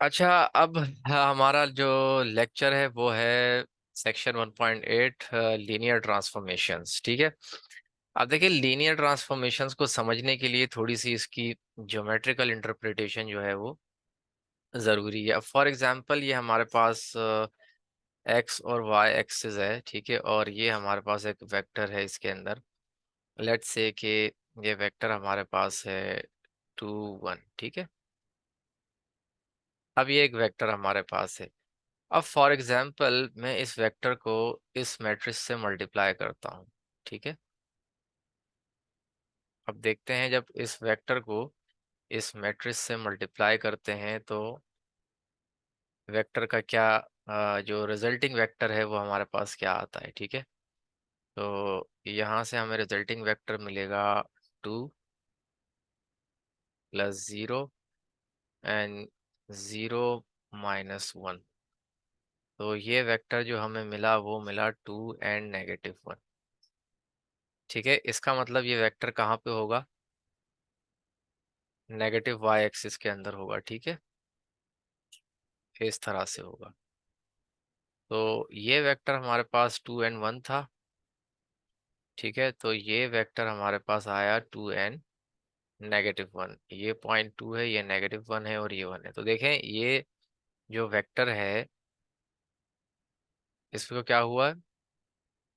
अच्छा, अब हमारा जो लेक्चर है वो है सेक्शन 1.8 लीनियर ट्रांसफॉर्मेशंस। ठीक है। अब देखिए, लीनियर ट्रांसफॉर्मेशंस को समझने के लिए थोड़ी सी इसकी ज्योमेट्रिकल इंटरप्रिटेशन जो है वो ज़रूरी है। अब फॉर एग्जांपल ये हमारे पास एक्स और वाई एक्सिस है, ठीक है, और ये हमारे पास एक वेक्टर है इसके अंदर। लेट्स से कि ये वेक्टर हमारे पास है 2 1, ठीक है। अब ये एक वेक्टर हमारे पास है। अब फॉर एग्जांपल मैं इस वेक्टर को इस मैट्रिक्स से मल्टीप्लाई करता हूँ, ठीक है। अब देखते हैं, जब इस वेक्टर को इस मैट्रिक्स से मल्टीप्लाई करते हैं तो वेक्टर का क्या जो रिजल्टिंग वेक्टर है वो हमारे पास क्या आता है, ठीक है। तो यहाँ से हमें रिजल्टिंग वेक्टर मिलेगा 2 + 0 एंड 0 - 1। तो ये वेक्टर जो हमें मिला वो मिला 2 एंड -1, ठीक है। इसका मतलब ये वेक्टर कहाँ पे होगा? नेगेटिव वाई एक्सिस के अंदर होगा, ठीक है। इस तरह से होगा। तो ये वेक्टर हमारे पास 2 and 1 था, ठीक है। तो ये वेक्टर हमारे पास आया 2 and -1। ये पॉइंट 2 है, ये -1 है और ये 1 है। तो देखें, ये जो वेक्टर है इसको क्या हुआ,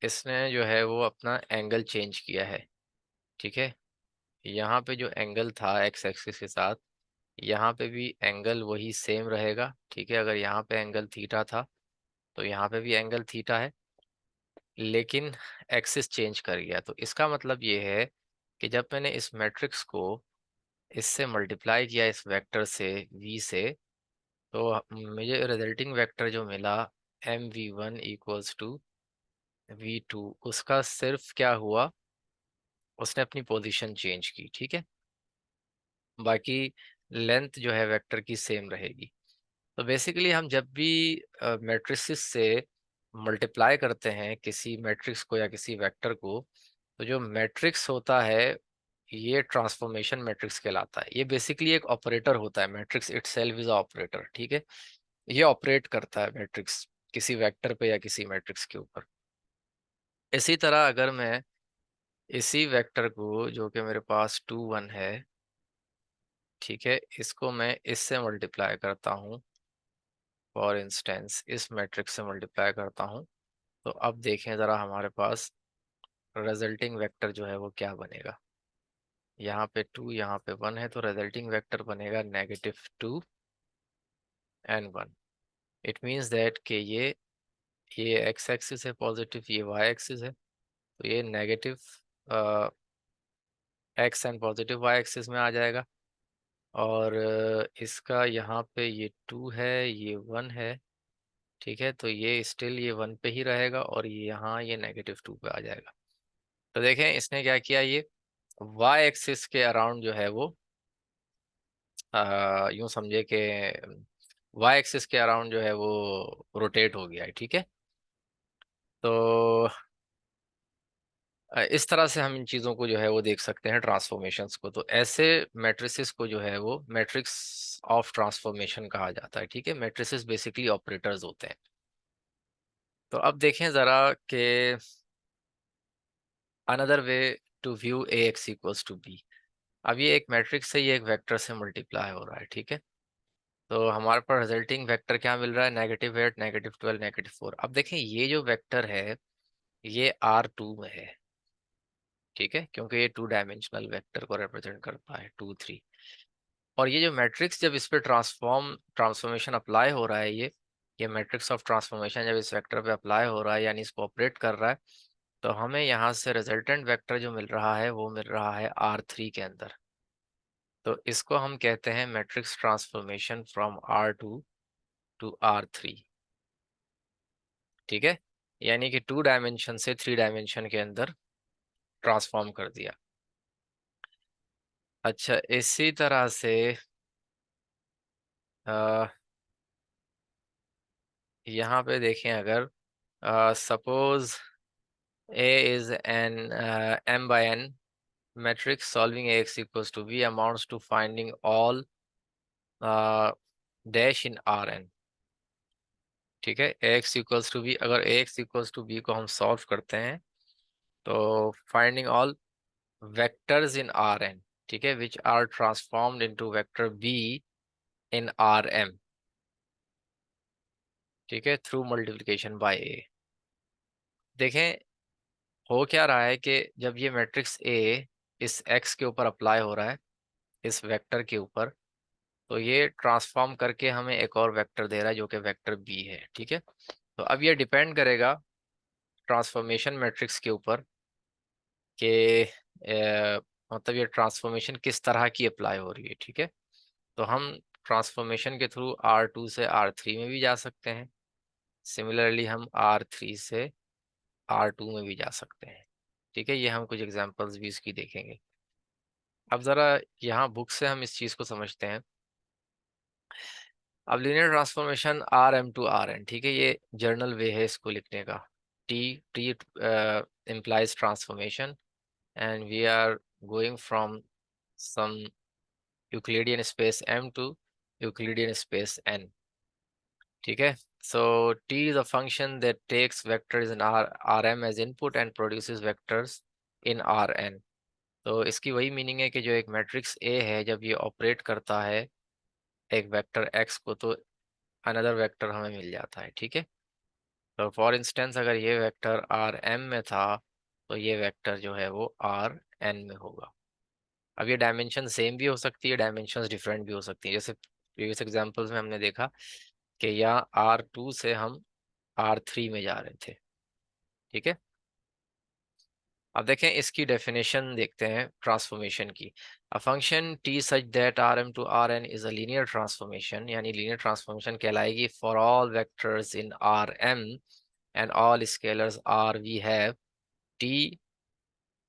इसने जो है वो अपना एंगल चेंज किया है, ठीक है। यहाँ पे जो एंगल था एक्स एक्सिस के साथ, यहाँ पे भी एंगल वही सेम रहेगा, ठीक है। अगर यहाँ पे एंगल थीटा था तो यहाँ पे भी एंगल थीटा है, लेकिन एक्सिस चेंज कर गया। तो इसका मतलब ये है कि जब मैंने इस मैट्रिक्स को इससे मल्टीप्लाई किया इस वेक्टर से v से, तो मुझे रिजल्टिंग वेक्टर जो मिला mv1 = v2, उसका सिर्फ क्या हुआ, उसने अपनी पोजीशन चेंज की, ठीक है। बाकी लेंथ जो है वेक्टर की सेम रहेगी। तो बेसिकली हम जब भी मैट्रिसेस से मल्टीप्लाई करते हैं किसी मैट्रिक्स को या किसी वेक्टर को, तो जो मैट्रिक्स होता है ये ट्रांसफॉर्मेशन मैट्रिक्स कहलाता है। ये बेसिकली एक ऑपरेटर होता है, मैट्रिक्स इटसेल्फ इज ऑपरेटर, ठीक है। ये ऑपरेट करता है मैट्रिक्स किसी वेक्टर पे या किसी मैट्रिक्स के ऊपर। इसी तरह अगर मैं इसी वेक्टर को, जो कि मेरे पास 2 1 है, ठीक है, इसको मैं इससे मल्टीप्लाई करता हूँ, फॉर इंस्टेंस इस मैट्रिक्स से मल्टीप्लाई करता हूँ, तो अब देखें ज़रा हमारे पास रिजल्टिंग वेक्टर जो है वो क्या बनेगा। यहाँ पे 2, यहाँ पे 1 है, तो रिजल्टिंग वेक्टर बनेगा -2 and 1। इट मीन्स दैट कि ये एक्स एक्सिस है पॉजिटिव, ये वाई एक्सिस है, तो ये negative X and positive Y axis में आ जाएगा। और इसका यहाँ पे ये 2 है, ये 1 है, ठीक है। तो ये स्टिल ये 1 पे ही रहेगा और ये यहाँ ये -2 पे आ जाएगा। तो देखें इसने क्या किया, ये वाई एक्सिस के अराउंड जो है वो यूं समझे कि वाई एक्सिस के अराउंड जो है वो रोटेट हो गया है, ठीक है। तो इस तरह से हम इन चीज़ों को जो है वो देख सकते हैं, ट्रांसफॉर्मेशंस को। तो ऐसे मैट्रिसेस को जो है वो मैट्रिक्स ऑफ ट्रांसफॉर्मेशन कहा जाता है, ठीक है। मैट्रिसेस बेसिकली ऑपरेटर्स होते हैं। तो अब देखें ज़रा कि another way to view A X equals to B. अब ये एक मैट्रिक्स से, ये एक वेक्टर से मल्टीप्लाई हो रहा है, ठीक है। तो हमारे पास रिजल्टिंग वेक्टर क्या मिल रहा है, -8 -12 -4। अब देखें ये जो वेक्टर है ये R2 में है, ठीक है, क्योंकि ये 2 डायमेंशनल वेक्टर को रिप्रेजेंट करता है, 2 3। और ये जो मैट्रिक्स जब इस पे ट्रांसफॉर्मेशन अप्लाई हो रहा है, ये मैट्रिक्स ऑफ ट्रांसफॉर्मेशन जब इस वेक्टर पे अप्लाई हो रहा है, यानी इसको ऑपरेट कर रहा है, तो हमें यहाँ से रिजल्टेंट वेक्टर जो मिल रहा है वो मिल रहा है R3 के अंदर। तो इसको हम कहते हैं matrix transformation from R2 to R3, ठीक है। यानी कि 2 डायमेंशन से 3 डायमेंशन के अंदर ट्रांसफॉर्म कर दिया। अच्छा, इसी तरह से यहाँ पे देखें, अगर suppose A is an m/n matrix solving Ax equals to B amounts to finding all uh, dash in R N, ठीक है। एक्स इक्वल्स टू बी, अगर एक्स इक्वल्स टू बी को हम सॉल्व करते हैं तो finding all vectors in R N, ठीक है, which are transformed into vector B in R M, ठीक है, थ्रू मल्टीप्लिकेशन बाय ए। देखें हो क्या रहा है कि जब ये मैट्रिक्स ए इस एक्स के ऊपर अप्लाई हो रहा है, इस वेक्टर के ऊपर, तो ये ट्रांसफॉर्म करके हमें एक और वेक्टर दे रहा है जो कि वेक्टर बी है, ठीक है। तो अब ये डिपेंड करेगा ट्रांसफॉर्मेशन मैट्रिक्स के ऊपर कि मतलब ये ट्रांसफॉर्मेशन किस तरह की अप्लाई हो रही है, ठीक है। तो हम ट्रांसफॉर्मेशन के थ्रू R2 से R3 में भी जा सकते हैं, सिमिलरली हम R3 से R2 में भी जा सकते हैं, ठीक है। ये हम कुछ एग्जांपल्स भी इसकी देखेंगे। अब ज़रा यहाँ बुक से हम इस चीज़ को समझते हैं। अब linear transformation R M to R N, ठीक है, ये जर्नल वे है इसको लिखने का। T T implies transformation and we are going from some Euclidean space m to Euclidean space n, ठीक है। सो t is a function that takes vectors in rm as input and produces vectors in rn। तो इसकी वही meaning है कि जो एक matrix A है जब ये ऑपरेट करता है एक वेक्टर x को तो अनदर वेक्टर हमें मिल जाता है, ठीक है। तो फॉर इंस्टेंस अगर ये वेक्टर आर एम में था तो ये वेक्टर जो है वो आर एन में होगा। अब ये डायमेंशन सेम भी हो सकती है, डायमेंशंस डिफरेंट भी हो सकती है। जैसे प्रीवियस एग्जांपल्स में हमने देखा कि यहाँ R2 से हम R3 में जा रहे थे, ठीक है। अब देखें इसकी डेफिनेशन देखते हैं ट्रांसफॉर्मेशन की। A function T such that R M to R N is a linear transformation, यानी लीनियर ट्रांसफॉर्मेशन कहलाएगी for all vectors in R M and all scalars r we have T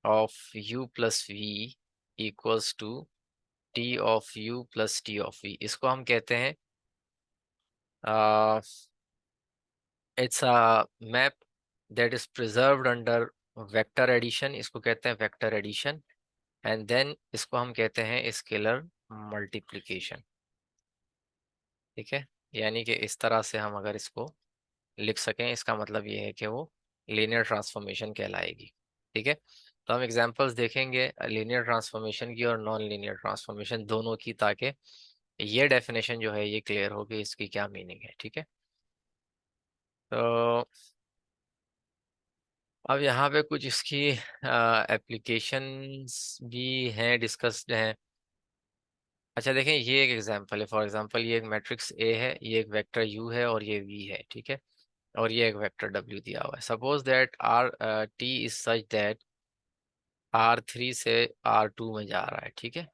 of u plus v equals to T of u plus T of v। इसको हम कहते हैं it's a map that is preserved under vector addition, इसको कहते हैं vector addition. And then इसको हम कहते हैं स्केलर मल्टीप्लिकेशन, ठीक है। यानी कि इस तरह से हम अगर इसको लिख सकें इसका मतलब ये है कि वो लीनियर ट्रांसफॉर्मेशन कहलाएगी, ठीक है। तो हम एग्जांपल्स देखेंगे लीनियर ट्रांसफॉर्मेशन की और नॉन लीनियर ट्रांसफॉर्मेशन दोनों की, ताकि ये डेफिनेशन जो है ये क्लियर हो कि इसकी क्या मीनिंग है, ठीक है। तो अब यहाँ पे कुछ इसकी एप्लीकेशंस भी हैं, डिस्कस्ड हैं। अच्छा देखें ये एक एग्जांपल है, फॉर एग्जांपल ये एक मैट्रिक्स ए है, ये एक वेक्टर यू है और ये वी है, ठीक है। और ये एक वेक्टर डब्ल्यू दिया हुआ है। Suppose that R T is such that R3 से R2 में जा रहा है, ठीक है।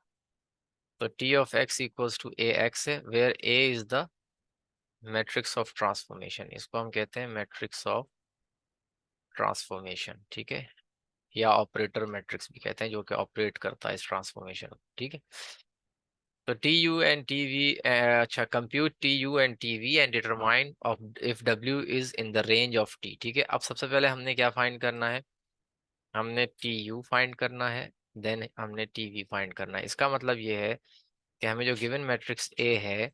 तो T of x equals to A x है, where A is the matrix of transformation, इसको हम कहते हैं मैट्रिक्स ऑफ ट्रांसफॉर्मेशन, ठीक है। या ऑपरेटर मैट्रिक्स भी कहते हैं जो कि ऑपरेट करता है इस ट्रांसफॉर्मेशन, ठीक है। तो T u and T v, अच्छा, compute T u and T v and determine of if डब्ल्यू is in the range of T, ठीक है। अब सबसे पहले हमने क्या फाइंड करना है, हमने टी यू फाइंड करना है, देन हमने टी वी फाइंड करना है। इसका मतलब ये है कि हमें जो गिवन मैट्रिक्स ए है,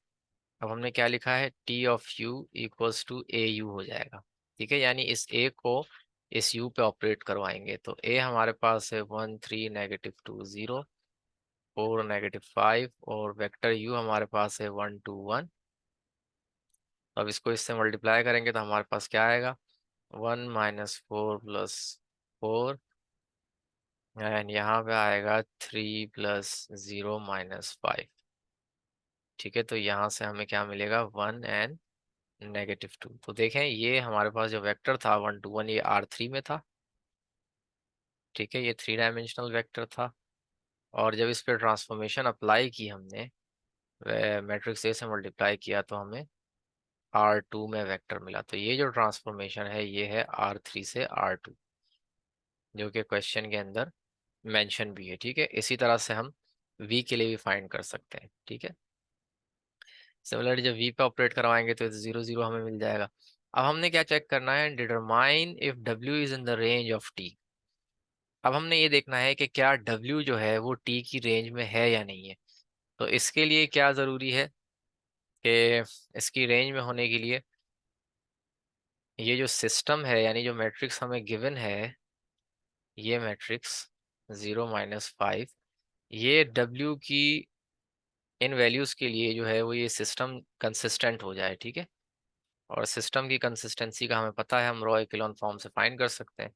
अब हमने क्या लिखा है, T of U equals to A U हो जाएगा, ठीक है। यानी इस ए को इस यू पे ऑपरेट करवाएंगे। तो ए हमारे पास है 1 3 -2 0 4 -5 और वेक्टर यू हमारे पास है 1 2 1। अब इसको इससे मल्टीप्लाई करेंगे तो हमारे पास क्या आएगा, 1 -4 + 4 एंड यहाँ पे आएगा 3 + 0 -5, ठीक है। तो यहाँ से हमें क्या मिलेगा, 1 एंड -2। तो देखें ये हमारे पास जो वेक्टर था 1 2 1 ये R3 में था, ठीक है, ये 3 डायमेंशनल वेक्टर था। और जब इस पे ट्रांसफॉर्मेशन अप्लाई की हमने, मैट्रिक्स ए से मल्टीप्लाई किया तो हमें R2 में वेक्टर मिला। तो ये जो ट्रांसफॉर्मेशन है ये है R3 से R2, जो कि क्वेश्चन के अंदर मेंशन भी है, ठीक है। इसी तरह से हम V के लिए भी फाइंड कर सकते हैं, ठीक है। सिमिलरली जब V पे ऑपरेट करवाएंगे तो 0 0 हमें मिल जाएगा। अब हमने क्या चेक करना है, determine if W is in the range of T। अब हमने ये देखना है कि क्या W जो है वो T की रेंज में है या नहीं है। तो इसके लिए क्या ज़रूरी है, कि इसकी रेंज में होने के लिए ये जो सिस्टम है, यानी जो मैट्रिक्स हमें गिवन है, ये मैट्रिक्स 0 - 5, ये W की इन वैल्यूज़ के लिए जो है वो ये सिस्टम कंसिस्टेंट हो जाए, ठीक है। और सिस्टम की कंसिस्टेंसी का हमें पता है, हम रॉ इक्लोन फॉर्म से फाइंड कर सकते हैं।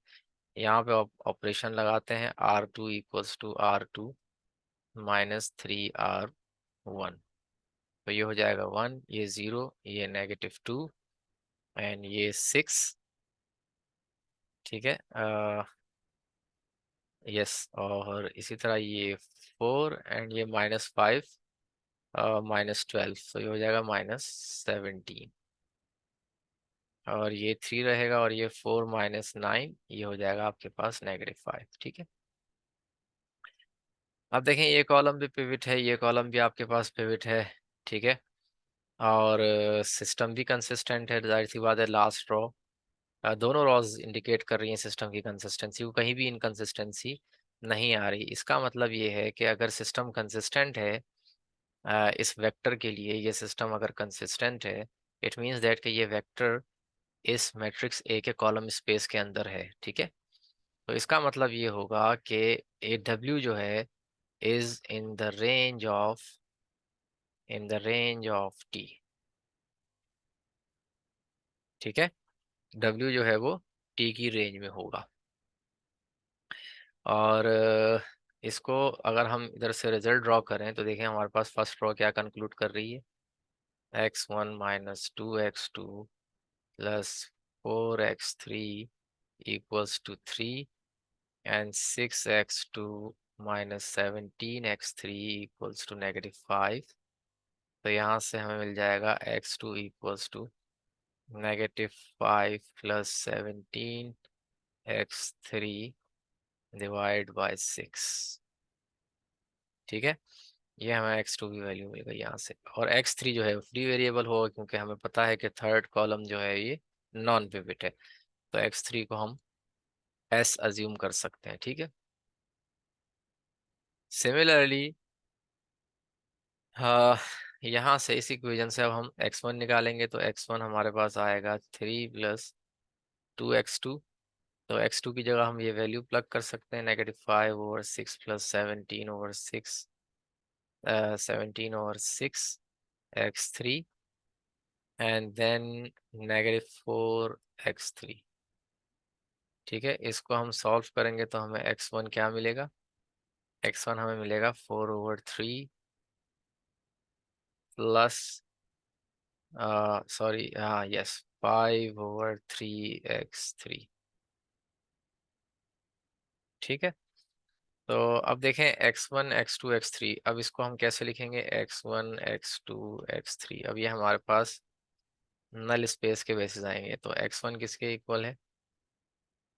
यहाँ पे ऑपरेशन लगाते हैं, R2 = R2 - 3R1, तो ये हो जाएगा 1, ये 0, ये -2 एंड ये 6, ठीक है। यस, और इसी तरह ये 4 एंड ये -5, -12, तो ये हो जाएगा -17, और ये 3 रहेगा, और ये 4 - 9, ये हो जाएगा आपके पास -5, ठीक है। अब देखें, ये कॉलम भी पिविट है, ये कॉलम भी आपके पास पिविट है, ठीक है। और सिस्टम भी कंसिस्टेंट है, जाहिर सी बात है। लास्ट रो, दोनों रॉज इंडिकेट कर रही हैं सिस्टम की कंसिस्टेंसी को, कहीं भी इनकंसिस्टेंसी नहीं आ रही। इसका मतलब ये है कि अगर सिस्टम कंसिस्टेंट है, इस वेक्टर के लिए ये सिस्टम अगर कंसिस्टेंट है, इट मीन्स दैट कि ये वेक्टर इस मैट्रिक्स ए के कॉलम स्पेस के अंदर है, ठीक है। तो इसका मतलब ये होगा कि ए डब्ल्यू जो है is in the range of T, ठीक है। डब्ल्यू जो है वो टी की रेंज में होगा। और इसको अगर हम इधर से रिजल्ट ड्रॉ करें तो देखें हमारे पास फर्स्ट रो क्या कंक्लूड कर रही है, x1 - 2x2 +4x3 = 3 and 6x2 - 17x3 = -5। तो यहाँ से हमें मिल जाएगा x2 = -5 + 17x3 / 6, ठीक है। ये हमें x2 की वैल्यू मिल गई यहाँ से। और x3 जो है फ्री वेरिएबल होगा, क्योंकि हमें पता है कि थर्ड कॉलम जो है ये नॉन पिवट है, तो x3 को हम s अज्यूम कर सकते हैं, ठीक है। सिमिलरली, हाँ, यहाँ से इस इक्वेशन से अब हम x1 निकालेंगे, तो x1 हमारे पास आएगा 3 + 2x2। तो x2 की जगह हम ये वैल्यू प्लग कर सकते हैं, -5/6 + 17/6, 17/6 x3 एंड देन -4x3, ठीक है। इसको हम सॉल्व करेंगे तो हमें x1 क्या मिलेगा, x1 हमें मिलेगा 4/3 प्लस, सॉरी, हाँ, यस, 5/3x3, ठीक है। तो अब देखें x1 x2 x3, अब इसको हम कैसे लिखेंगे, x1 x2 x3। अब ये हमारे पास नल स्पेस के बेसिस आएंगे, तो x1 किसके इक्वल है,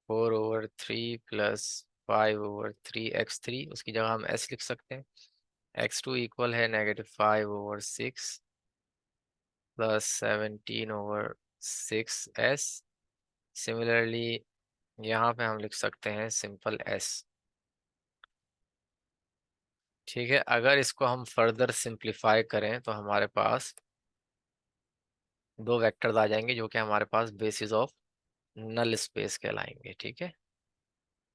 4/3 प्लस 5/3x3, उसकी जगह हम s लिख सकते हैं। x2 इक्वल है -5/6 प्लस 17/6s। सिमिलरली यहाँ पे हम लिख सकते हैं सिंपल s, ठीक है। अगर इसको हम फर्दर सिंप्लीफाई करें तो हमारे पास दो वेक्टर्स आ जाएंगे जो कि हमारे पास बेसिस ऑफ नल स्पेस कहलाएंगे, ठीक है।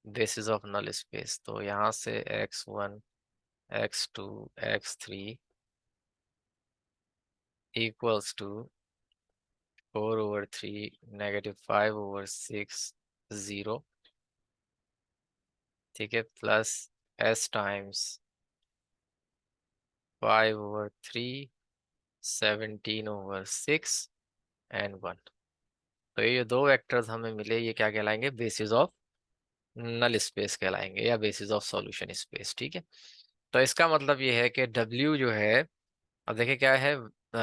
बेसिस ऑफ नल स्पेस, तो यहाँ से x1 x2 x3 equals to 4/3 -5/6 0, ठीक है, प्लस s टाइम्स 5/3 17/6 एंड 1। तो ये दो वेक्टर्स हमें मिले, ये क्या कहलाएंगे, बेसिस ऑफ नल स्पेस कहलाएंगे, या बेसिस ऑफ सॉल्यूशन स्पेस, ठीक है। तो इसका मतलब ये है कि W जो है, अब देखिए क्या है,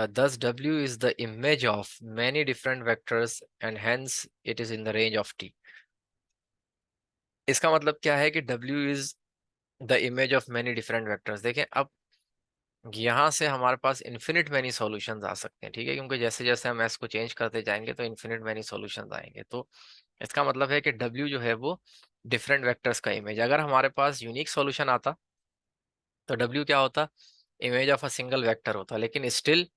thus W is the image of many different vectors and hence it is in the range of T। इसका मतलब क्या है कि W is the image of many different vectors। देखें अब यहाँ से हमारे पास इन्फिनिट मैनी सॉल्यूशंस आ सकते हैं, ठीक है, क्योंकि जैसे जैसे हम S को चेंज करते जाएंगे तो इन्फिनिट मैनी सॉल्यूशंस आएंगे। तो इसका मतलब है कि W जो है वो डिफरेंट वेक्टर्स का इमेज। अगर हमारे पास यूनिक सॉल्यूशन आता तो W क्या होता, image of a single vector होता, लेकिन स्टिल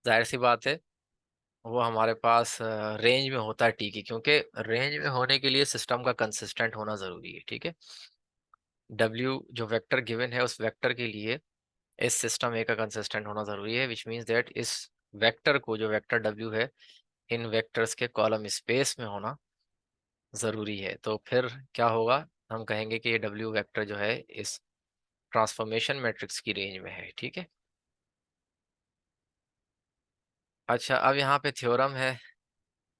जाहिर सी बात है वो हमारे पास रेंज में होता है टी की, क्योंकि रेंज में होने के लिए सिस्टम का कंसिस्टेंट होना ज़रूरी है, ठीक है। डब्ल्यू जो वेक्टर गिवन है उस वेक्टर के लिए इस सिस्टम ए का कंसिस्टेंट होना ज़रूरी है, विच मीन्स दैट इस वेक्टर को, जो वेक्टर डब्ल्यू है, इन वेक्टर्स के कॉलम स्पेस में होना ज़रूरी है। तो फिर क्या होगा, हम कहेंगे कि ये डब्ल्यू वेक्टर जो है इस ट्रांसफॉर्मेशन मैट्रिक्स की रेंज में है, ठीक है। अच्छा, अब यहाँ पे थ्योरम है।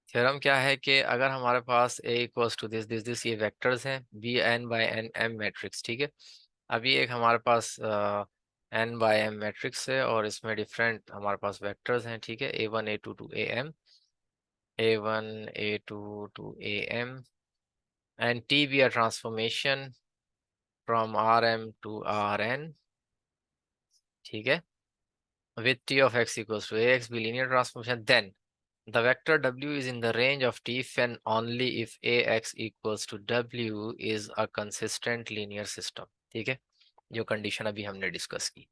थ्योरम क्या है कि अगर हमारे पास A equals to this this this, ये वेक्टर्स हैं B n by n m matrix, ठीक है। अभी एक हमारे पास एन बाई एम मैट्रिक्स है और इसमें डिफरेंट हमारे पास वेक्टर्स हैं, ठीक है। A one A two A M, A one A two A M, and T be a transformation from Rm to Rn, ठीक है, with t of x equals to ax be linear transformation, then the vector w is in the range of t if and only if ax equals to w is a consistent linear system, ठीक है। जो condition अभी हमने discuss की,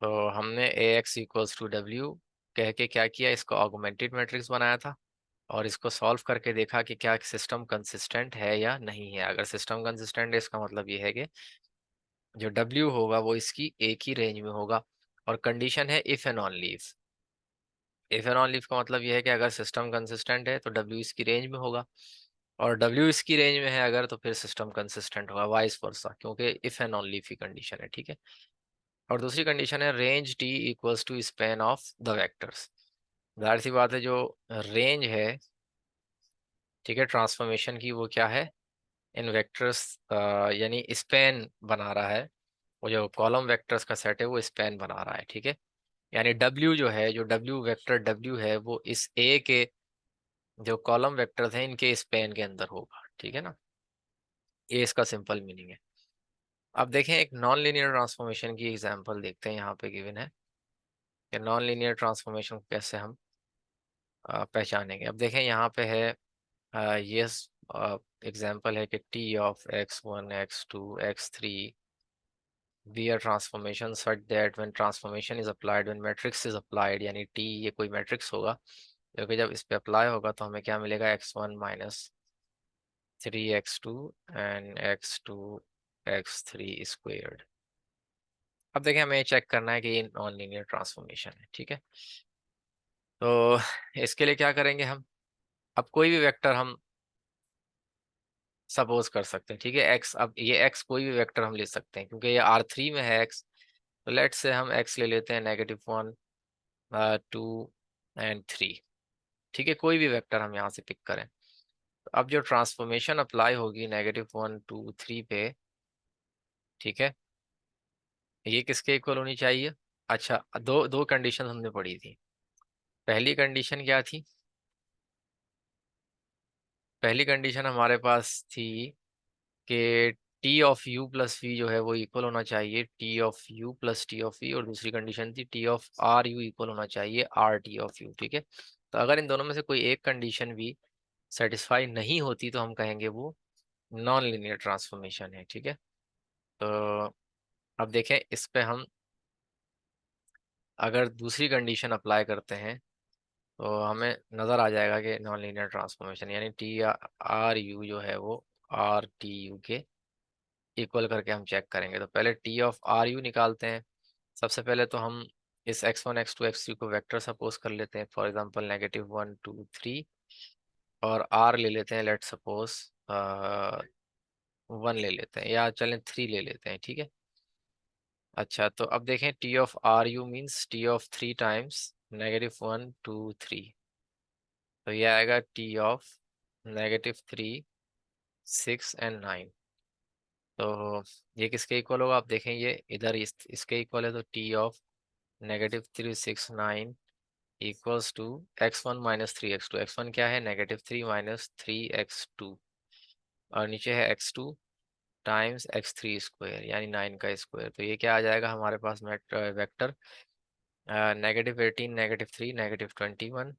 तो हमने ax equals to w कह के क्या किया, इसको ऑगमेंटेड मैट्रिक्स बनाया था और इसको सॉल्व करके देखा कि क्या सिस्टम कंसिस्टेंट है या नहीं है। अगर सिस्टम कंसिस्टेंट है इसका मतलब ये है कि जो W होगा वो इसकी एक ही रेंज में होगा। और कंडीशन है if and only if. If and only if का मतलब ये है कि अगर सिस्टम कंसिस्टेंट है तो W इसकी रेंज में होगा, और W इसकी रेंज में है अगर, तो फिर सिस्टम कंसिस्टेंट होगा, वाइस वर्सा, क्योंकि इफ एंड ओनली इफ की कंडीशन है, ठीक है। और दूसरी कंडीशन है range T equals to span of the vectors. जाहिर सी बात है जो रेंज है, ठीक है, ट्रांसफॉर्मेशन की, वो क्या है, इन वेक्टर्स यानी स्पैन बना रहा है। वो जो कॉलम वेक्टर्स का सेट है वो स्पैन बना रहा है, ठीक है। यानी W जो है, जो W वेक्टर W है, वो इस A के जो कॉलम वेक्टर्स हैं इनके स्पैन के अंदर होगा, ठीक है ना। ये इसका सिंपल मीनिंग है। अब देखें एक नॉन लीनियर ट्रांसफॉर्मेशन की एग्जांपल देखते हैं, यहाँ पे गिवन है कि नॉन लीनियर ट्रांसफॉर्मेशन को कैसे हम पहचानेंगे। अब देखें यहाँ पे है ये एग्जांपल है कि T of x1 x2 x3 be a transformation such that when transformation is applied, when matrix is applied, यानी t ये कोई मैट्रिक्स होगा, क्योंकि जब इस पे अप्लाई होगा तो हमें क्या मिलेगा, x1 minus 3x2 and x2 x3 squared. अब देखें हमें चेक करना है कि ये नॉन लीनियर ट्रांसफॉर्मेशन है, ठीक है। तो इसके लिए क्या करेंगे हम, अब कोई भी वेक्टर हम सपोज कर सकते हैं, ठीक है, x, अब ये x कोई भी वेक्टर हम ले सकते हैं क्योंकि ये R3 में है x। तो लेट्स से हम x ले लेते हैं -1 2 एंड 3, ठीक है, कोई भी वेक्टर हम यहाँ से पिक करें। तो अब जो ट्रांसफॉर्मेशन अप्लाई होगी -1 2 3 पे, ठीक है, ये किसके इक्वल होनी चाहिए। अच्छा, दो दो कंडीशन हमने पढ़ी थी। पहली कंडीशन क्या थी, पहली कंडीशन हमारे पास थी कि T of U plus V जो है वो इक्वल होना चाहिए T of U plus T of V, और दूसरी कंडीशन थी T of R U equal होना चाहिए आर टी ऑफ यू, ठीक है। तो अगर इन दोनों में से कोई एक कंडीशन भी सेटिस्फाई नहीं होती तो हम कहेंगे वो नॉन लीनियर ट्रांसफॉर्मेशन है, ठीक है। तो अब देखें इस पे हम अगर दूसरी कंडीशन अप्लाई करते हैं तो हमें नज़र आ जाएगा कि नॉन लीनियर ट्रांसफॉर्मेशन, यानी टी आर यू जो है वो आर टी यू के इक्वल करके हम चेक करेंगे। तो पहले टी ऑफ आर यू निकालते हैं। सबसे पहले तो हम इस x1 x2 x3 को वेक्टर सपोज कर लेते हैं, फॉर एग्जांपल -1 2 3, और r ले लेते हैं, लेट सपोज 1 ले लेते हैं, या चलें 3 ले लेते हैं, ठीक है। अच्छा, तो अब देखें T of R U means T of 3 times -1 2 3, तो ये आएगा टी ऑफ -3 6 एंड 9। तो ये किसके इक्वल होगा, आप देखें ये इधर इसके इक्वल है, तो T of -3 6 9 equals to x1 minus 3x2। x1 क्या है, -3 माइनस 3x2, और नीचे है x2 टाइम्स x3 स्क्वायर, यानी 9 का स्क्वायर। तो ये क्या आ जाएगा हमारे पास vector -18 -3 -21,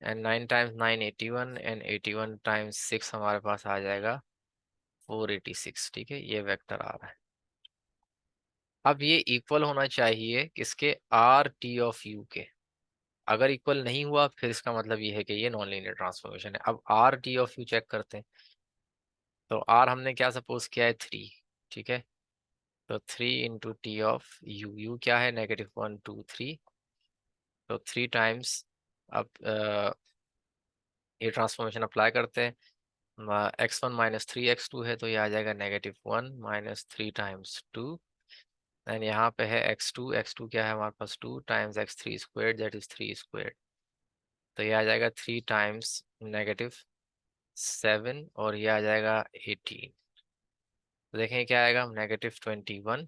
and 9 times 9 81, and 81 times 6 हमारे पास आ जाएगा 486, ठीक है, ये वेक्टर आ रहा है। अब ये इक्वल होना चाहिए किसके, आर टी ऑफ यू के, अगर इक्वल नहीं हुआ फिर इसका मतलब ये है कि ये नॉन लीनियर ट्रांसफॉर्मेशन है। अब R T of U check करते हैं। तो आर हमने क्या सपोज किया है 3, ठीक है। तो 3 into T of you, you क्या है -1 2 3, तो 3 टाइम्स। अब ये ट्रांसफॉर्मेशन अप्लाई करते हैं। x1 - 3 x2 है, तो ये आ जाएगा -1 - 3 टाइम्स 2। एंड यहाँ पे है x2, x2 क्या है हमारे पास 2 times x3 square, that is 3 square. तो ये आ जाएगा 3 टाइम्स -7, और ये आ जाएगा 18। तो देखें क्या आएगा, -21,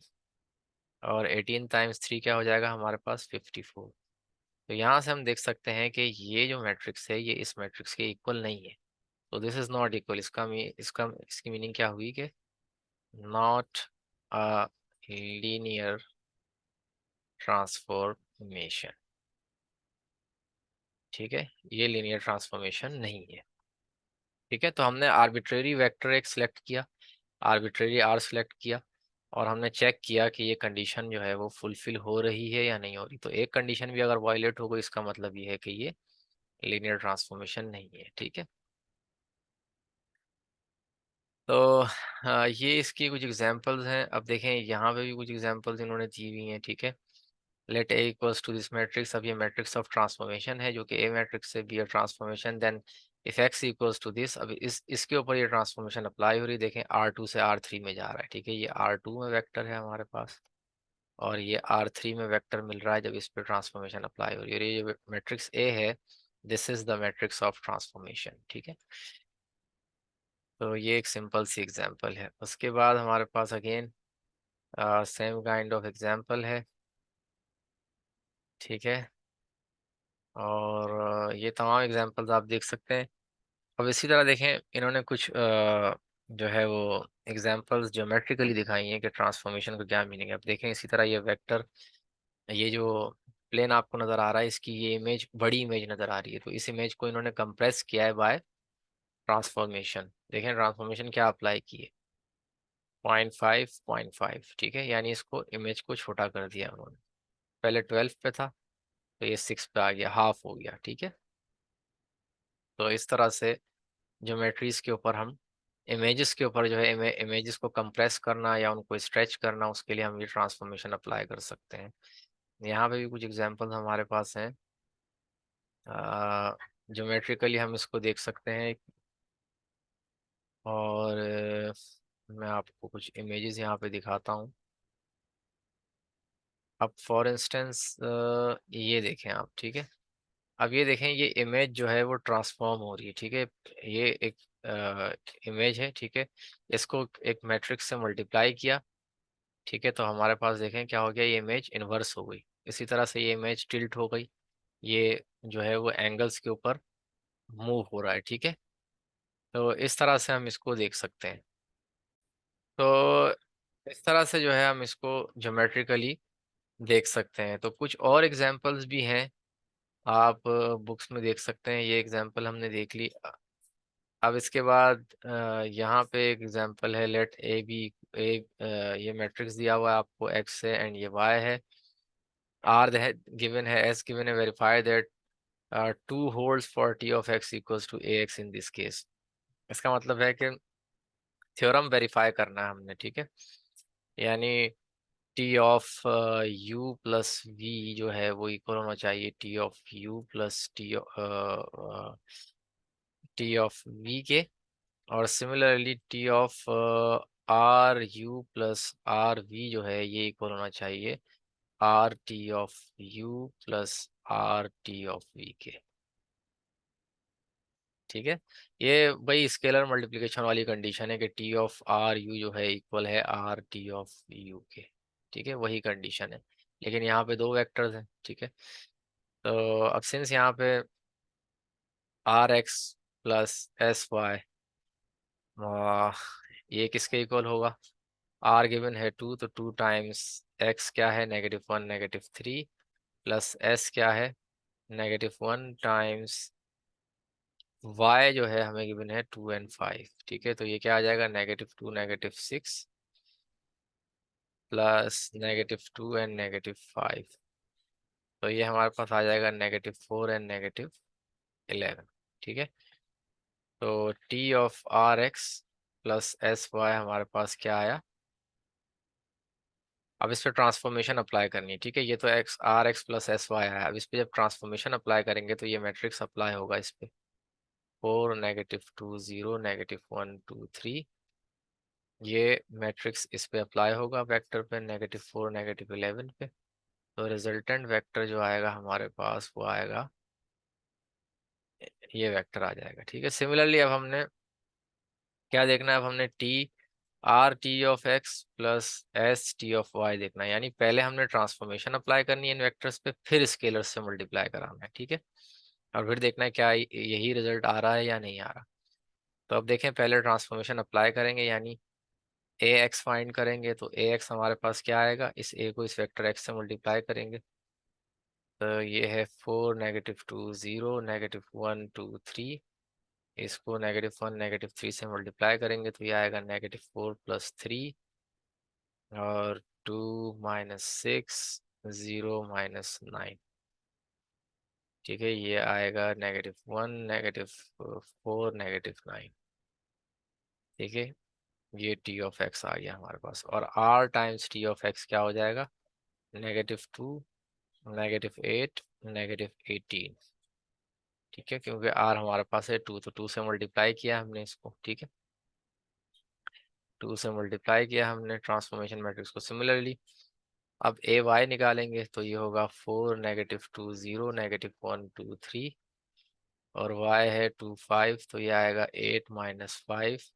और 18 टाइम्स 3 क्या हो जाएगा हमारे पास 54। तो यहाँ से हम देख सकते हैं कि ये जो मैट्रिक्स है ये इस मैट्रिक्स के इक्वल नहीं है। तो दिस इज नॉट इक्वल। इसकी मीनिंग क्या हुई कि नॉट अ लीनियर ट्रांसफॉर्मेशन, ठीक है, ये लीनियर ट्रांसफॉर्मेशन नहीं है। ठीक है, तो हमने आर्बिट्रेरी वेक्टर एक सिलेक्ट किया, आर्बिट्रेरी आर सिलेक्ट किया, और हमने चेक किया कि ये कंडीशन जो है वो फुलफिल हो रही है या नहीं हो रही। तो एक कंडीशन भी अगर वायलेट हो गई इसका मतलब ये है कि ये लीनियर ट्रांसफॉर्मेशन नहीं है। ठीक है, तो ये इसकी कुछ एग्जांपल्स हैं। अब देखें यहाँ पे भी कुछ एग्जांपल्स इन्होंने दी हुई हैं। ठीक है, let A equals to this matrix. अब ये मैट्रिक्स ऑफ ट्रांसफॉर्मेशन है जो कि ए मैट्रिक्स से B A transformation. Then if X equals to this, अब इसके ऊपर ये ट्रांसफॉर्मेशन अप्लाई हो रही है। देखें R2 से R3 में जा रहा है। ठीक है, ये R2 में वेक्टर है हमारे पास, और ये R3 में वेक्टर मिल रहा है जब इस पर ट्रांसफॉर्मेशन अप्लाई हो रही है। और ये जो मैट्रिक्स ए है, this is the matrix of transformation. ठीक है, तो ये एक सिंपल सी एग्जांपल है। उसके बाद हमारे पास again same kind of example है। ठीक है, और ये तमाम एग्जांपल्स आप देख सकते हैं। अब इसी तरह देखें, इन्होंने कुछ जो है वो एग्जांपल्स ज्योमेट्रिकली दिखाई हैं कि ट्रांसफॉर्मेशन का क्या मीनिंग है। अब देखें इसी तरह ये वेक्टर, ये जो प्लेन आपको नज़र आ रहा है, इसकी ये इमेज बड़ी इमेज नज़र आ रही है। तो इस इमेज को इन्होंने कंप्रेस किया है बाय ट्रांसफॉर्मेशन। देखें ट्रांसफॉर्मेशन क्या अप्लाई की है, 0.5 0.5। ठीक है, यानी इसको इमेज को छोटा कर दिया उन्होंने। पहले 12 पे था, तो ये 6 पे आ गया, हाफ हो गया। ठीक है, तो इस तरह से ज्योमेट्रीज के ऊपर हम, इमेजेस के ऊपर जो है इमेजेस को कंप्रेस करना या उनको स्ट्रेच करना, उसके लिए हम ये ट्रांसफॉर्मेशन अप्लाई कर सकते हैं। यहाँ पे भी कुछ एग्जांपल्स हमारे पास हैं। ज्योमेट्रिकली हम इसको देख सकते हैं, और मैं आपको कुछ इमेजेस यहाँ पे दिखाता हूँ। अब फॉर इंस्टेंस ये देखें आप। ठीक है, अब ये देखें, ये इमेज जो है वो ट्रांसफॉर्म हो रही है। ठीक है, ये एक इमेज है। ठीक है, इसको एक मैट्रिक्स से मल्टीप्लाई किया। ठीक है, तो हमारे पास देखें क्या हो गया, ये इमेज इन्वर्स हो गई। इसी तरह से ये इमेज टिल्ट हो गई, ये जो है वो एंगल्स के ऊपर मूव हो रहा है। ठीक है, तो इस तरह से हम इसको देख सकते हैं। तो इस तरह से जो है हम इसको ज्योमेट्रिकली देख सकते हैं। तो कुछ और एग्जांपल्स भी हैं, आप बुक्स में देख सकते हैं। ये एग्जांपल हमने देख ली। अब इसके बाद यहाँ पे एक एग्जांपल है, लेट ए बी ए, ये मैट्रिक्स दिया हुआ है आपको एक्स है एंड ये वाई है। आर गिवन है, एस गिवन है, verify that 2 holds for T of x equals to A X in this case. इसका मतलब है कि थ्योरम वेरीफाई करना है हमने। ठीक है, यानी T of U plus V जो है वो इक्वल होना चाहिए T of U plus T of V के। और similarly T of R U plus R V जो है ये इक्वल होना चाहिए R T of U plus R T of V के। ठीक है, ये भाई स्केलर मल्टीप्लिकेशन वाली कंडीशन है कि टी ऑफ आर यू जो है इक्वल है आर टी ऑफ यू के। ठीक है, वही कंडीशन है, लेकिन यहाँ पे दो वेक्टर्स हैं। ठीक है, तो अब सिंस यहाँ पे R X plus S Y, ये किसके इक्वल होगा, आर गिवन है 2, तो 2 टाइम्स एक्स क्या है -1 -3, प्लस एस क्या है -1 टाइम्स y जो है हमें गिवन है 2 and 5। ठीक है, तो ये क्या आ जाएगा -2 -6 प्लस -2 and -5। तो ये हमारे पास आ जाएगा -4 एंड -11। ठीक है, तो T of R X plus S Y हमारे पास क्या आया। अब इस पे ट्रांसफॉर्मेशन अप्लाई करनी है। ठीक है, ये तो X R X plus S Y है। अब इस पे जब ट्रांसफॉर्मेशन अप्लाई करेंगे तो ये मैट्रिक्स अप्लाई होगा इस पे। 4 -2 0 -1 2 3, ये मैट्रिक्स इस पे अप्लाई होगा वेक्टर पे -4 -11 पे। तो रिजल्टेंट वेक्टर जो आएगा हमारे पास वो आएगा, ये वेक्टर आ जाएगा। ठीक है, सिमिलरली अब हमने क्या देखना है, अब हमने T R T of X plus S T of Y देखना है। यानी पहले हमने ट्रांसफॉर्मेशन अप्लाई करनी है इन वेक्टर्स पे, फिर स्केलर से मल्टीप्लाई कराना है। ठीक है, और फिर देखना है क्या यही रिजल्ट आ रहा है या नहीं आ रहा। तो अब देखें, पहले ट्रांसफॉर्मेशन अप्लाई करेंगे, यानी ए एक्स फाइंड करेंगे। तो ए एक्स हमारे पास क्या आएगा, इस ए को इस वेक्टर एक्स से मल्टीप्लाई करेंगे। तो ये है 4 -2 0 -1 2 3, इसको -1 -3 से मल्टीप्लाई करेंगे तो ये आएगा -4 + 3 और 2 -6 0 -9। ठीक है, ये आएगा -1 -4 -9। ठीक है, ये टी ऑफ एक्स आ गया हमारे पास, और R times T of X क्या हो जाएगा, -2 -8 -18। ठीक है, क्योंकि आर हमारे पास है 2, तो 2 से मल्टीप्लाई किया हमने इसको। ठीक है, 2 से मल्टीप्लाई किया हमने ट्रांसफॉर्मेशन मैट्रिक्स को। सिमिलरली अब ए वाई निकालेंगे तो ये होगा 4 -2 0 -1 2 3, और y है 2 5, तो ये आएगा 8 -5,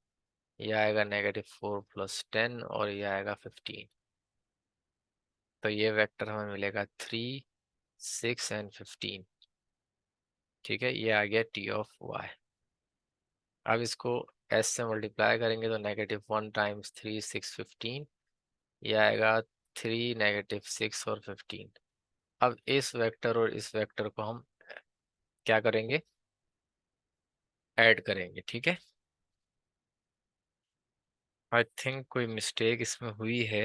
ये आएगा -4 + 10, और ये आएगा 15। तो ये वेक्टर हमें मिलेगा 3 6 एंड 15। ठीक है, ये आ गया टी ऑफ वाई। अब इसको s से मल्टीप्लाई करेंगे तो -1 टाइम्स 3 6 15, ये आएगा 3 -6 और 15। अब इस वेक्टर और इस वेक्टर को हम क्या करेंगे, ऐड करेंगे। ठीक है, आई थिंक कोई मिस्टेक इसमें हुई है।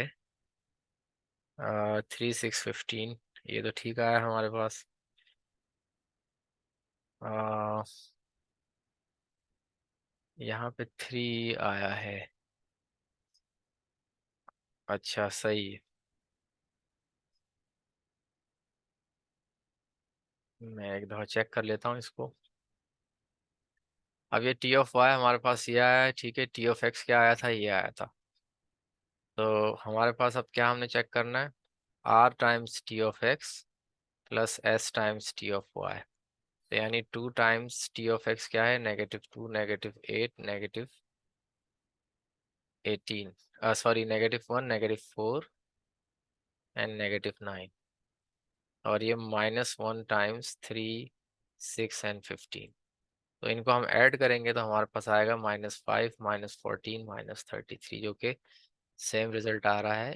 3 6 15, ये तो ठीक आया हमारे पास। आ, यहाँ पे 3 आया है। अच्छा, सही है। मैं एक दफ़ा चेक कर लेता हूँ इसको। अब ये टी ऑफ वाई हमारे पास ये आया है। ठीक है, टी ऑफ एक्स क्या आया था, ये आया था। तो हमारे पास अब क्या हमने चेक करना है, R times T of X plus S times T of Y. तो यानी 2 टाइम्स टी ऑफ एक्स क्या है, -2 -8 -18, सॉरी -1 -4 एंड -9, और ये -1 टाइम्स 3 6 एंड 15। तो इनको हम ऐड करेंगे तो हमारे पास आएगा -5 -14 -33, जो कि सेम रिजल्ट आ रहा है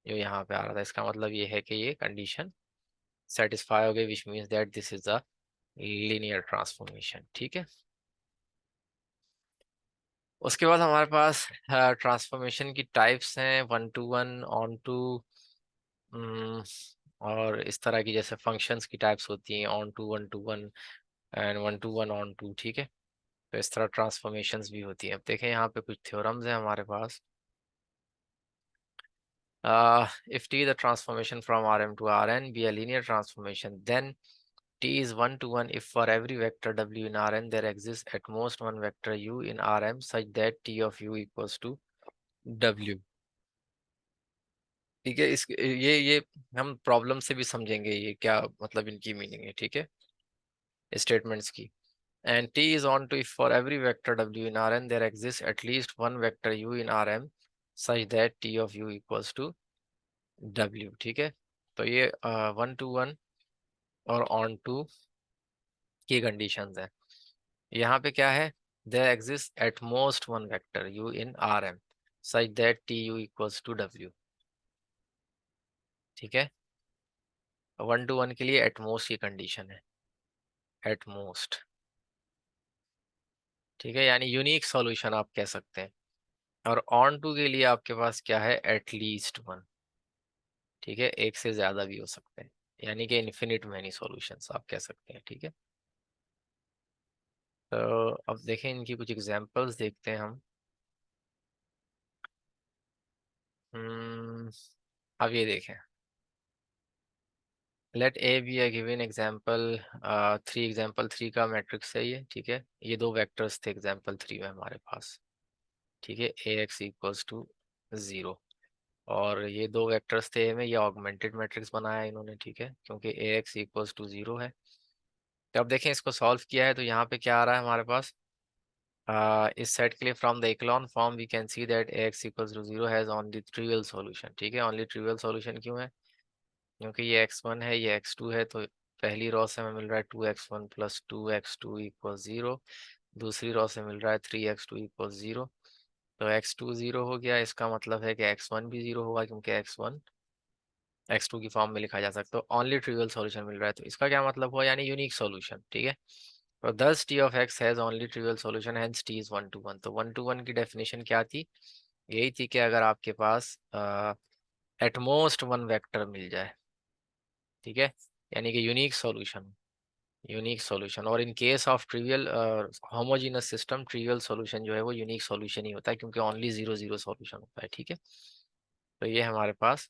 जो यहाँ पे आ रहा था। इसका मतलब ये है कि ये कंडीशन सेटिस्फाई हो गई, which means that this is a linear transformation. ठीक है, उसके बाद हमारे पास ट्रांसफॉर्मेशन की टाइप्स हैं, 1 to 1, ऑन टू, और इस तरह की जैसे फंक्शंस की टाइप्स होती हैं, onto 1 to 1 and 1 to 1 onto. ठीक है, तो इस तरह ट्रांसफॉर्मेशंस भी होती हैं। अब देखें, यहाँ पे कुछ थ्योरम्स हैं हमारे पास। If T the transformation from Rm to Rn be a linear transformation, then T is 1 to 1 if for every vector W in Rn there exists at most one vector U in Rm such that T of U equals to W। ठीक है, इस ये हम problem से भी समझेंगे ये क्या मतलब इनकी मीनिंग है। ठीक है, स्टेटमेंट्स की। And T is on to if for every vector W in Rn there exists at least one vector U in Rm such that T of U equals to W। ठीक है, तो ये 1 to 1 और on to की conditions है। यहाँ पे क्या है, there exist at most one vector u in Rm such that tu equals to w। ठीक है, 1 to 1 के लिए एट मोस्ट की कंडीशन है, एट मोस्ट। ठीक है, यानी यूनिक सॉल्यूशन आप कह सकते हैं। और ऑन टू के लिए आपके पास क्या है, एट लीस्ट वन। ठीक है, एक से ज्यादा भी हो सकते हैं। यानी कि इन्फिनिट मैनी सॉल्यूशंस आप कह सकते हैं, ठीक है। तो अब देखें इनकी कुछ एग्जांपल्स देखते हैं हम। हम्म, अब ये देखें, let A B a given example, 3 का मैट्रिक्स है ये, ठीक है। ये दो वेक्टर्स थे एग्जांपल 3 में हमारे पास, ठीक है। ए एक्स इक्वल्स टू 0, और ये दो वेक्टर्स थे में, ये ऑगमेंटेड मैट्रिक्स बनाया है इन्होंने, ठीक है, क्योंकि ए एक्स इक्वल्स टू 0 है। तो अब देखें इसको सॉल्व किया है तो यहाँ पे क्या आ रहा है हमारे पास, इस सेट के लिए from the echelon form we can see that A X equals to 0 has only trivial solution, ठीक है। ओनली ट्रिवियल सॉल्यूशन क्यों है, क्योंकि ये x1 है, ये x2 है, तो पहली रो से हमें मिल रहा है 2x1 प्लस 2x2 इक्वल 0, दूसरी रो से मिल रहा है 3x2 इक्वल 0। तो x2 0 हो गया, इसका मतलब है कि x1 भी 0 होगा, क्योंकि x1 x2 की फॉर्म में लिखा जा सकता है। तो ओनली ट्रिवियल सॉल्यूशन मिल रहा है, तो इसका क्या मतलब हुआ, यानी यूनिक सॉल्यूशन, ठीक है। तो दस T of x has only trivial solution, hence T is 1 to 1। तो 1 to 1 की डेफिनेशन क्या थी, यही थी कि अगर आपके पास एटमोस्ट वन वेक्टर मिल जाए, ठीक है, यानी कि यूनिक सॉल्यूशन, यूनिक सॉल्यूशन। और in case of trivial homogeneous system, trivial solution जो है वो यूनिक सॉल्यूशन ही होता है, क्योंकि ओनली 0 0 सॉल्यूशन होता है, ठीक है। तो ये हमारे पास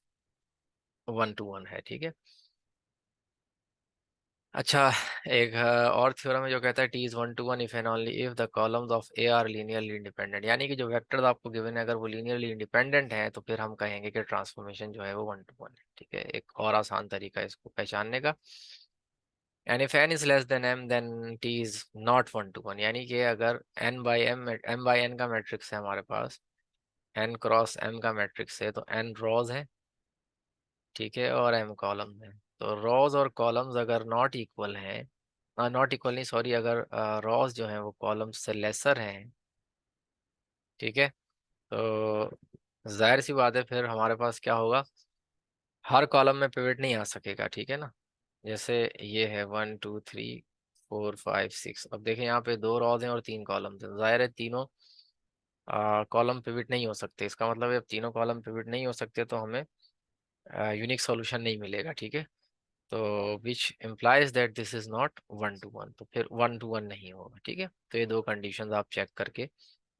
1 to 1 है, ठीक है। अच्छा, एक और थ्योरम है जो कहता है T is 1 to 1 if and only if the columns of A R linearly independent, यानी कि जो वेक्टर्स आपको गिवन है अगर वो लीनियरली इंडिपेंडेंट हैं तो फिर हम कहेंगे कि ट्रांसफॉर्मेशन जो है वो 1 to 1 है, ठीक है। एक और आसान तरीका है इसको पहचानने का, and if n is less than m then t is not 1 to 1, यानी कि अगर m by n का मैट्रिक्स है हमारे पास, n क्रॉस m का मैट्रिक्स है, तो n रोज है, ठीक है, और m कॉलम है। तो रोज और कॉलम्स अगर नॉट इक्वल हैं, नॉट इक्वल नहीं सॉरी, अगर रोज जो है वो कॉलम्स से लेसर हैं, ठीक है, तो जाहिर सी बात है फिर हमारे पास क्या होगा, हर कॉलम में पिवट नहीं आ सकेगा, ठीक है ना। जैसे ये है 1 2 3 4 5 6, अब देखें यहाँ पे 2 रोज हैं और 3 कॉलम्स हैं, जाहिर है तीनों कॉलम पिवट नहीं हो सकते। इसका मतलब है अब तीनों कॉलम पिवट नहीं हो सकते तो हमें यूनिक सॉल्यूशन नहीं मिलेगा, ठीक है। तो which implies that this is not 1 to 1, तो फिर 1 to 1 नहीं होगा, ठीक है। तो ये दो कंडीशंस आप चेक करके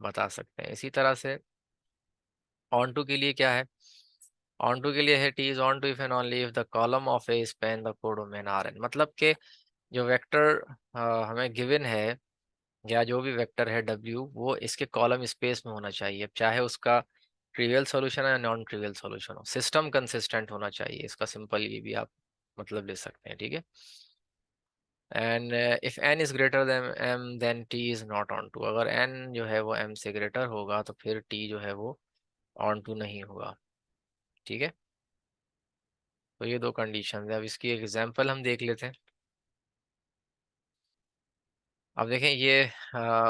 बता सकते हैं। इसी तरह से ऑन टू के लिए क्या है, ऑन टू के लिए है T is onto if and only if the column of A span the codomain R N, मतलब कि जो वेक्टर हमें गिवन है, या जो भी वेक्टर है W, वो इसके कॉलम स्पेस में होना चाहिए, चाहे उसका ट्रिवियल सॉल्यूशन है या नॉन ट्रिवियल सॉल्यूशन हो, सिस्टम कंसिस्टेंट होना चाहिए, इसका सिंपल ये भी आप मतलब ले सकते हैं, ठीक है। And if n is greater than m then t is not onto, अगर n जो है वो m से ग्रेटर होगा तो फिर t जो है वो ऑन टू नहीं होगा, ठीक है। तो ये दो कंडीशन है। अब इसकी एक एग्जांपल हम देख लेते हैं। अब देखें ये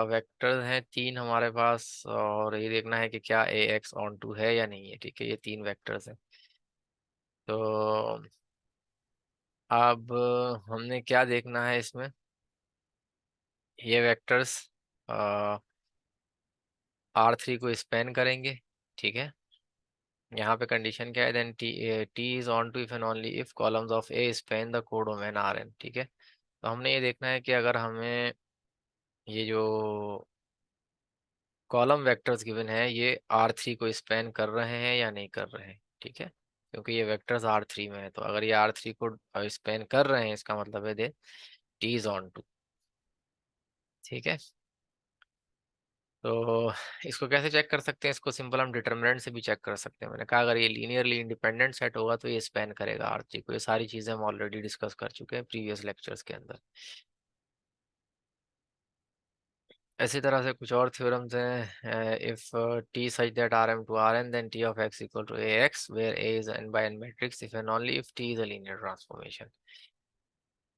वेक्टर हैं 3 हमारे पास, और ये देखना है कि क्या ए एक्स ऑन टू है या नहीं है, ठीक है। ये 3 वेक्टर्स हैं। तो अब हमने क्या देखना है इसमें, ये वेक्टर्स R3 को स्पैन करेंगे, ठीक है। यहाँ पे कंडीशन क्या है, then T is onto if and only if columns of A span the codomain R N, ठीक है। तो हमने ये देखना है कि अगर हमें ये जो कॉलम वेक्टर्स गिवन है ये R3 को स्पैन कर रहे हैं या नहीं कर रहे हैं, ठीक है। क्योंकि ये वेक्टर्स R3 में है, तो अगर ये R3 को स्पैन कर रहे हैं इसका मतलब है दे टी इज ऑन टू, ठीक है। तो इसको कैसे चेक कर सकते हैं, इसको सिंपल हम डिटर्मिनेंट से भी चेक कर सकते हैं। मैंने कहा अगर ये लीनियरली इंडिपेंडेंट सेट होगा तो ये स्पैन करेगा R3 को। ये सारी चीज़ें हम ऑलरेडी डिस्कस कर चुके हैं प्रीवियस लेक्चर्स के अंदर। इसी तरह से कुछ और थ्योरम्स हैं, if T such that R M to R N then T of X equal to A X where A is N by N matrix if and only if T is a linear transformation,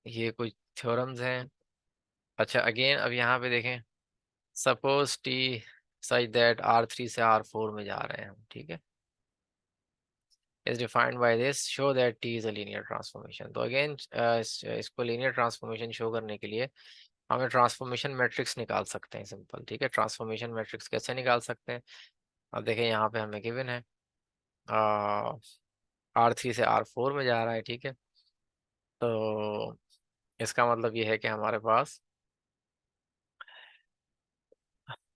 ये कुछ theorems हैं। अच्छा again अब यहाँ पे देखें, suppose T such that R3 से R4 में जा रहे हैं हम, ठीक है, is defined by this show that T is a linear transformation। तो अगेन इसको लीनियर ट्रांसफॉर्मेशन शो करने के लिए हमें ट्रांसफॉर्मेशन मैट्रिक्स निकाल सकते हैं सिंपल, ठीक है। ट्रांसफॉर्मेशन मैट्रिक्स कैसे निकाल सकते हैं, अब देखें यहाँ पे हमें गिवन है R3 से R4 में जा रहा है, ठीक है। तो इसका मतलब ये है कि हमारे पास,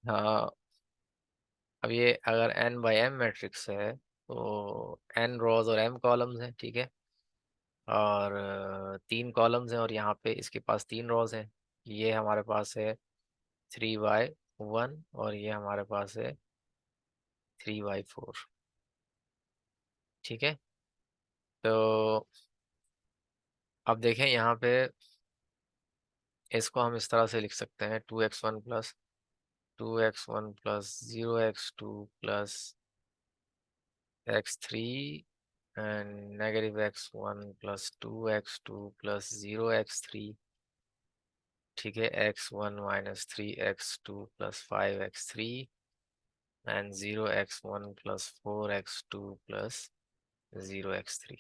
हाँ, अब ये अगर n बाई m मैट्रिक्स है तो n रोज और m कॉलम्स हैं, ठीक है। और 3 कॉलम्स हैं, और यहाँ पे इसके पास 3 रोज हैं। ये हमारे पास है 3 बाई 1, और ये हमारे पास है 3 बाई 4, ठीक है। तो अब देखें यहाँ पे, इसको हम इस तरह से लिख सकते हैं, 2x1 plus 0x2 plus x3 and negative x1 plus 2x2 plus 0x3, ठीक है, x1 minus 3x2 plus 5x3 and 0x1 plus 4x2 plus 0x3,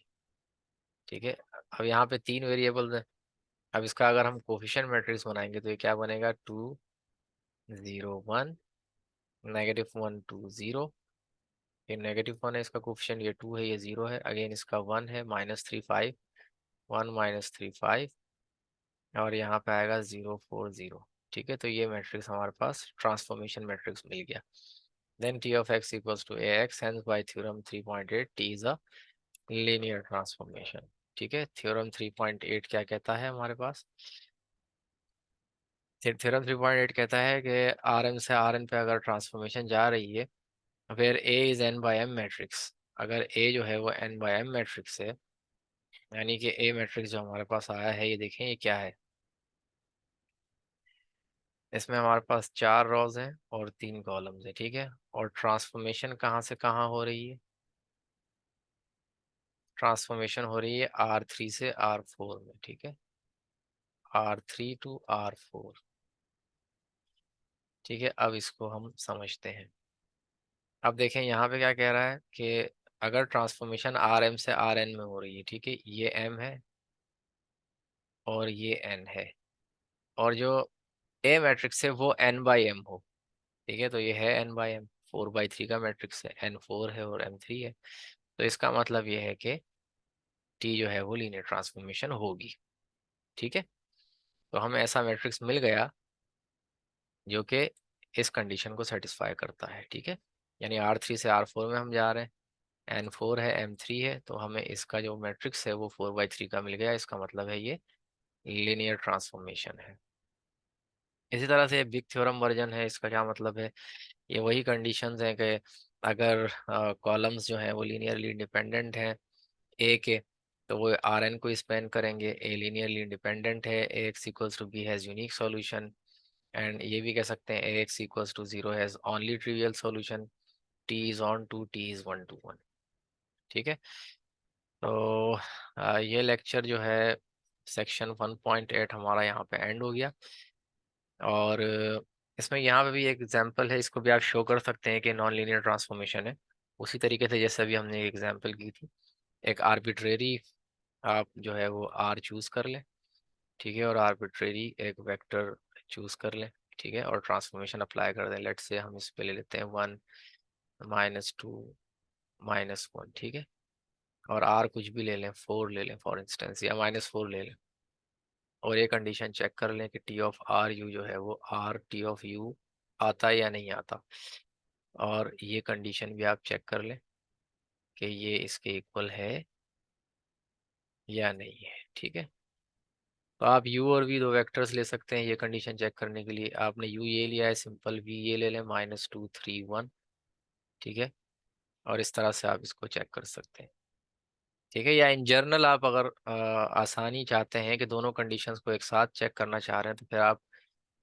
ठीक है। अब यहाँ पे 3 वेरिएबल्स हैं। अब इसका अगर हम कोफिशिएंट मैट्रिक्स बनाएंगे तो ये क्या बनेगा, 2 0 1, -1 2 0। ये -1 है इसका कोफिशिएंट, ये 2 है, ये 0 है, अगेन इसका 1 है, -3 5, 1 -3 5, और यहाँ पे आएगा 0 4 0, ठीक है। तो ये मैट्रिक्स हमारे पास ट्रांसफॉर्मेशन मैट्रिक्स मिल गया। Then T of x equals to A X, hence by theorem 3.8 T is a linear transformation, ठीक है। थ्योरम 3.8 क्या कहता है हमारे पास, थ्योरम 3.8 कहता है कि आर एम से आर एन पे अगर ट्रांसफॉर्मेशन जा रही है, फिर A is N by M matrix, अगर ए जो है वो एन बाई एम मैट्रिक्स है, यानी कि ए मैट्रिक्स जो हमारे पास आया है, ये देखें ये क्या है, इसमें हमारे पास 4 रोज हैं और 3 कॉलम्स हैं, ठीक है। और ट्रांसफॉर्मेशन कहाँ से कहाँ हो रही है, ट्रांसफॉर्मेशन हो रही है R3 से R4 में, ठीक है, R3 टू R4, ठीक है। अब इसको हम समझते हैं। अब देखें यहाँ पे क्या कह रहा है कि अगर ट्रांसफॉर्मेशन RM से RN में हो रही है, ठीक है, ये M है और ये N है, और जो A मैट्रिक्स है वो N बाई M हो, ठीक है, तो ये है N बाई M, 4/3 का मैट्रिक्स है, N4 है और M3 है। तो इसका मतलब ये है कि T जो है वो लीनियर ट्रांसफॉर्मेशन होगी, ठीक है। तो हमें ऐसा मैट्रिक्स मिल गया जो कि इस कंडीशन को सेटिस्फाई करता है, ठीक है। यानी R3 से R4 में हम जा रहे हैं, N4 है, M3 है, तो हमें इसका जो मैट्रिक्स है वो 4/3 का मिल गया। इसका मतलब है ये लीनियर ट्रांसफॉर्मेशन है। इसी तरह से बिग थ्योरम वर्जन है, इसका क्या मतलब है, ये वही कंडीशंस हैं कि अगर कॉलम्स जो हैं वो लीनियरली इंडिपेंडेंट हैं ए के, तो वो आर एन को स्पेन करेंगे, ए लीनियरली इंडिपेंडेंट है, A X equals to B has unique solution, and ये भी कह सकते हैं A X equals to 0 has only trivial solution, T is onto, T is 1 to 1, ठीक है। तो ये लेक्चर जो है सेक्शन 1.8 हमारा यहाँ पे एंड हो गया। और इसमें यहाँ पे भी एक एग्जांपल है, इसको भी आप शो कर सकते हैं कि नॉन लीनियर ट्रांसफॉर्मेशन है, उसी तरीके से जैसे अभी हमने एक एग्जांपल की थी। एक आर्बिट्रेरी आप जो है वो आर चूज कर लें, ठीक है, और आर्बिट्रेरी एक वेक्टर चूज कर लें, ठीक है, और ट्रांसफॉर्मेशन अप्लाई कर दें। लेट्स से हम इस पे ले लेते हैं 1 -2 -1, ठीक है, और आर कुछ भी ले लें, 4 ले लें फॉर इंस्टेंस, या -4 ले लें, और ये कंडीशन चेक कर लें कि टी ऑफ आर यू जो है वो आर टी ऑफ यू आता है या नहीं आता, और ये कंडीशन भी आप चेक कर लें कि ये इसके इक्वल है या नहीं है, ठीक है। तो आप u और v दो वेक्टर्स ले सकते हैं ये कंडीशन चेक करने के लिए। आपने u ये लिया है सिंपल, v ये ले लें, -2 3 1, ठीक है, और इस तरह से आप इसको चेक कर सकते हैं, ठीक है। या इन जनरल आप अगर आसानी चाहते हैं कि दोनों कंडीशंस को एक साथ चेक करना चाह रहे हैं, तो फिर आप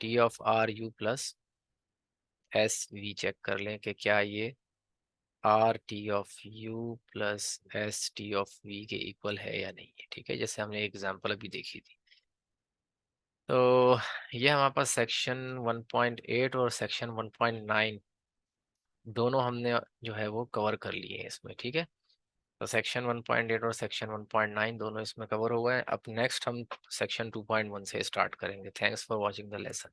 T of R U plus S V check कर लें कि क्या ये R T of U plus S T of V के इक्वल है या नहीं है, ठीक है, जैसे हमने एग्जांपल अभी देखी थी। तो ये हमारे पास सेक्शन 1.8 और सेक्शन 1.9 दोनों हमने जो है वो कवर कर लिए हैं इसमें, ठीक है। तो सेक्शन 1.8 और सेक्शन 1.9 दोनों इसमें कवर हो गए हैं। अब नेक्स्ट हम सेक्शन 2.1 से स्टार्ट करेंगे। Thanks for watching the lesson.